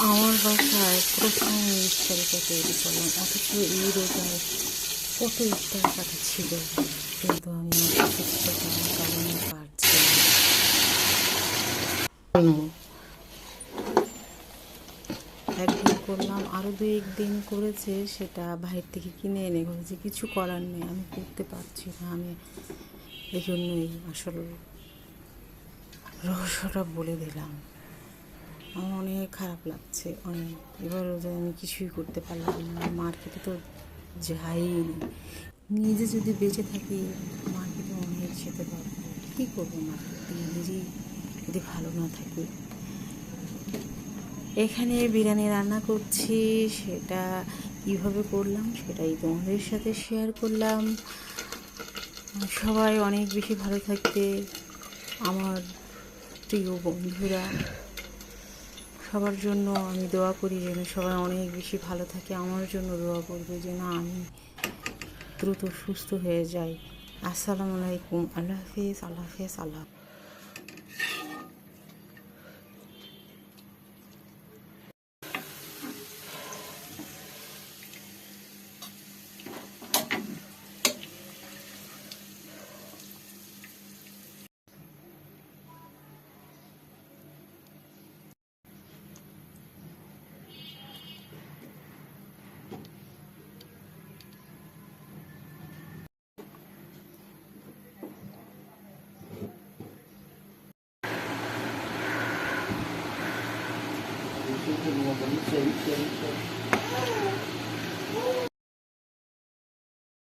আমার বাসায় প্রথম ইফতারিটা তৈরি করলাম, অথচ এই রোজায় কত ইফতার কাটা ছিল, কিন্তু আমি সুস্থ করার কারণে পারছি না। একদিন করলাম, আরও দু একদিন করেছে, সেটা বাইরে থেকে কিনে এনে করেছে। কিছু করার নেই, আমি করতে পারছি না। আমি এই জন্যই আসলে রহস্যটা বলে দিলাম। আমার অনেক খারাপ লাগছে, অনেক। এবার রোজায় আমি কিছুই করতে পারলাম না, মার্কেটে তো যাইনি। নিজে যদি বেঁচে থাকি মার্কেটে অনেক যেতে পারবো, কী করবো মার্কেট দিয়ে নিজেই যদি ভালো না থাকি। এখানে বিরিয়ানি রান্না করছি, সেটা কীভাবে করলাম সেটাই তোমাদের সাথে শেয়ার করলাম। সবাই অনেক বেশি ভালো থাকবে, আমার প্রিয় বন্ধুরা। সবার জন্য আমি দোয়া করি যেন সবাই অনেক বেশি ভালো থাকে। আমার জন্য দোয়া করবে যেন আমি দ্রুত সুস্থ হয়ে যাই। আসসালামু আলাইকুম। আল্লাহ হাফিজ, আল্লাহ হাফিজ, আল্লাহ। Como